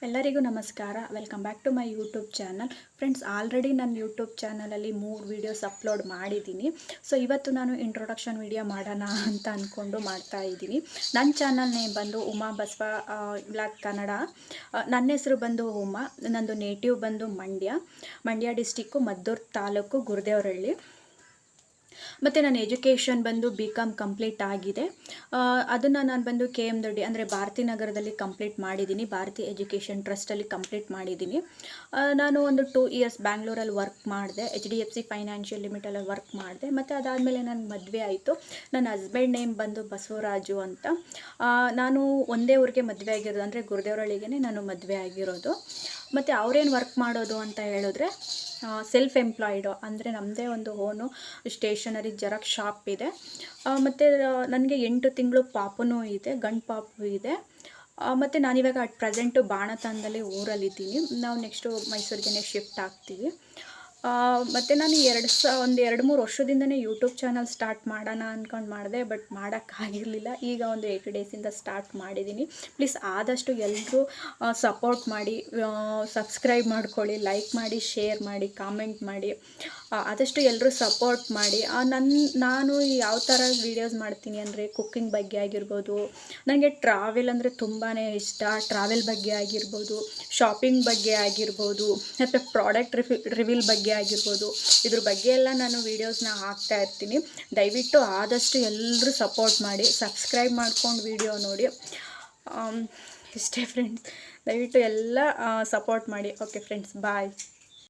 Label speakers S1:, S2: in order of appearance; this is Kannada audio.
S1: ಎಲ್ಲರಿಗೂ ನಮಸ್ಕಾರ. Welcome back to my YouTube channel. Friends, already ನನ್ನ ಯೂಟ್ಯೂಬ್ ಚಾನಲಲ್ಲಿ 3 ವೀಡಿಯೋಸ್ ಅಪ್ಲೋಡ್ ಮಾಡಿದ್ದೀನಿ. ಸೊ ಇವತ್ತು ನಾನು ಇಂಟ್ರೊಡಕ್ಷನ್ ವೀಡಿಯೋ ಮಾಡೋಣ ಅಂತ ಅಂದ್ಕೊಂಡು ಮಾಡ್ತಾ ಇದ್ದೀನಿ. ನನ್ನ ಚಾನಲ್ ನೇಮ್ ಬಂದು ಉಮಾ ಬಸವ ಬ್ಲಾಗ್ ಕನ್ನಡ. ನನ್ನ ಹೆಸರು ಬಂದು ಉಮಾ. ನಂದು ನೇಟಿವ್ ಬಂದು ಮಂಡ್ಯ ಡಿಸ್ಟಿಕ್ಕು, ಮದ್ದೂರು ತಾಲೂಕು, ಗುರುದೇವರಹಳ್ಳಿ. ಮತ್ತು ನನ್ನ ಎಜುಕೇಷನ್ ಬಂದು BCom ಕಂಪ್ಲೀಟ್ ಆಗಿದೆ. ಅದನ್ನು ನಾನು ಬಂದು KM ಅಂದರೆ ಭಾರತಿ ನಗರದಲ್ಲಿ ಕಂಪ್ಲೀಟ್ ಮಾಡಿದ್ದೀನಿ. ಭಾರತಿ ಎಜುಕೇಷನ್ ಟ್ರಸ್ಟಲ್ಲಿ ಕಂಪ್ಲೀಟ್ ಮಾಡಿದ್ದೀನಿ. ನಾನು ಒಂದು 2 ಇಯರ್ಸ್ ಬ್ಯಾಂಗ್ಳೂರಲ್ಲಿ ವರ್ಕ್ ಮಾಡಿದೆ. HDFC ಫೈನಾನ್ಷಿಯಲ್ ಲಿಮಿಟಲ್ಲಿ ವರ್ಕ್ ಮಾಡಿದೆ. ಮತ್ತು ಅದಾದಮೇಲೆ ನನಗೆ ಮದುವೆ ಆಯಿತು. ನನ್ನ ಹಸ್ಬೆಂಡ್ ನೇಮ್ ಬಂದು ಬಸವರಾಜು ಅಂತ. ನಾನು ಒಂದೇ ಊರಿಗೆ ಮದುವೆ ಆಗಿರೋದು, ಅಂದರೆ ಗುರುದೇವರಹಳ್ಳಿಗೆ ನಾನು ಮದುವೆ ಆಗಿರೋದು. ಮತ್ತು ಅವರೇನು ವರ್ಕ್ ಮಾಡೋದು ಅಂತ ಹೇಳಿದ್ರೆ ಸೆಲ್ಫ್ ಎಂಪ್ಲಾಯ್ಡು, ಅಂದರೆ ನಮ್ಮದೇ ಒಂದು ಓನು ಸ್ಟೇಷನರಿ ಜೆರಾಕ್ಸ್ ಶಾಪ್ ಇದೆ. ಮತ್ತು ನನಗೆ 8 ತಿಂಗಳು ಪಾಪುನೂ ಇದೆ, ಗಂಡು ಪಾಪು ಇದೆ. ಮತ್ತು ನಾನಿವಾಗ ಅಟ್ ಪ್ರೆಸೆಂಟು ಬಾಣತನದಲ್ಲಿ ಊರಲ್ಲಿದ್ದೀನಿ. ನಾವು ನೆಕ್ಸ್ಟು ಮೈಸೂರಿಗೆ ಶಿಫ್ಟ್ ಆಗ್ತೀವಿ. ಮತ್ತು ನಾನು 2-3 ವರ್ಷದಿಂದನೇ ಯೂಟ್ಯೂಬ್ ಚಾನಲ್ ಸ್ಟಾರ್ಟ್ ಮಾಡೋಣ ಅಂದ್ಕೊಂಡು ಮಾಡಿದೆ, ಬಟ್ ಮಾಡೋಕ್ಕಾಗಿರಲಿಲ್ಲ. ಈಗ ಒಂದು 8 ಡೇಸಿಂದ ಸ್ಟಾರ್ಟ್ ಮಾಡಿದ್ದೀನಿ. ಪ್ಲೀಸ್ ಆದಷ್ಟು ಎಲ್ಲರೂ ಸಪೋರ್ಟ್ ಮಾಡಿ, ಸಬ್ಸ್ಕ್ರೈಬ್ ಮಾಡ್ಕೊಳ್ಳಿ, ಲೈಕ್ ಮಾಡಿ, ಶೇರ್ ಮಾಡಿ, ಕಾಮೆಂಟ್ ಮಾಡಿ. ಆದಷ್ಟು ಎಲ್ಲರೂ ಸಪೋರ್ಟ್ ಮಾಡಿ. ನಾನು ಯಾವ ಥರ ವೀಡಿಯೋಸ್ ಮಾಡ್ತೀನಿ ಅಂದರೆ ಕುಕ್ಕಿಂಗ್ ಬಗ್ಗೆ ಆಗಿರ್ಬೋದು, ನನಗೆ ಟ್ರಾವೆಲ್ ಅಂದರೆ ತುಂಬಾ ಇಷ್ಟ. ಟ್ರಾವೆಲ್ ಬಗ್ಗೆ ಆಗಿರ್ಬೋದು, ಶಾಪಿಂಗ್ ಬಗ್ಗೆ ಆಗಿರ್ಬೋದು, ಮತ್ತು ಪ್ರಾಡಕ್ಟ್ ರಿವೀಲ್ ಬಗ್ಗೆ ಆಗಿರ್ಬೋದು, ಇದ್ರ ಬಗ್ಗೆ ಎಲ್ಲ ನಾನು ವೀಡಿಯೋಸ್ನ ಹಾಕ್ತಾ ಇರ್ತೀನಿ. ದಯವಿಟ್ಟು ಆದಷ್ಟು ಎಲ್ಲರೂ ಸಪೋರ್ಟ್ ಮಾಡಿ, ಸಬ್ಸ್ಕ್ರೈಬ್ ಮಾಡ್ಕೊಂಡು ವೀಡಿಯೋ ನೋಡಿ. ಇಷ್ಟೇ ಫ್ರೆಂಡ್ಸ್, ದಯವಿಟ್ಟು ಎಲ್ಲ ಸಪೋರ್ಟ್ ಮಾಡಿ. ಓಕೆ ಫ್ರೆಂಡ್ಸ್, ಬಾಯ್.